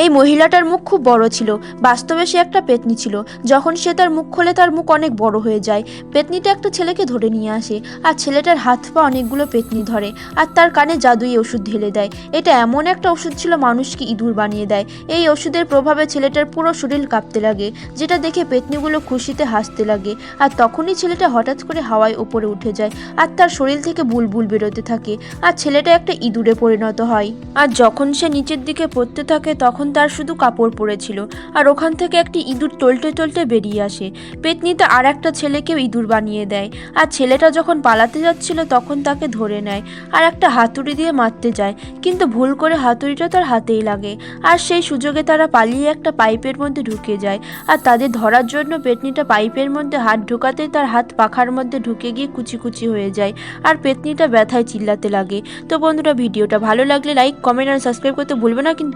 এই মহিলাটার মুখ খুব বড় ছিল। বাস্তবে সে একটা পেতনি ছিল। যখন সে তার মুখ খোলে তার মুখ অনেক বড় হয়ে যায়। পেতনিটা একটা ছেলেকে ধরে নিয়ে আসে আর ছেলেটার হাত পা অনেকগুলো পেতনি ধরে আর তার কানে জাদুই ওষুধ ঢেলে দেয়। এটা এমন একটা ওষুধ ছিল মানুষকে ইঁদুর বানিয়ে দেয়। এই ওষুধের প্রভাবে ছেলেটার পুরো শরীর কাঁপতে লাগে, যেটা দেখে পেতনিগুলো খুশিতে হাসতে লাগে। আর তখনই ছেলেটা হঠাৎ করে হাওয়ায় ওপরে উঠে যায় আর তার শরীর থেকে বুলবুল বেরোতে থাকে আর ছেলেটা একটা ইঁদুরে পরিণত হয়। আর যখন সে নিচের দিকে পড়তে থাকে তখন তার শুধু কাপড় পরেছিল আর ওখান থেকে একটি ইঁদুর টলটে টলটে বেরিয়ে আসে। পেতনিতে আর একটা ছেলেকেও ইঁদুর বানিয়ে দেয় আর ছেলেটা যখন পালাতে যাচ্ছিল তখন তাকে ধরে নেয় আর একটা হাতুড়ি দিয়ে মারতে যায়, কিন্তু ভুল করে হাতুড়িটা তার হাতেই লাগে আর সেই সুযোগে তারা পালিয়ে একটা পাইপের মধ্যে ঢুকে যায়। আর তাদের ধরার জন্য পেতনিটা পাইপের মধ্যে হাত ঢোকাতেই তার হাত পাখার মধ্যে ঢুকে গিয়ে কুচি কুচি হয়ে যায় আর পেতনিটা ব্যথায় চিল্লাতে লাগে। তো বন্ধুরা, ভিডিওটা ভালো লাগলে লাইক, কমেন্ট আর সাবস্ক্রাইব করতে ভুলবে না কিন্তু।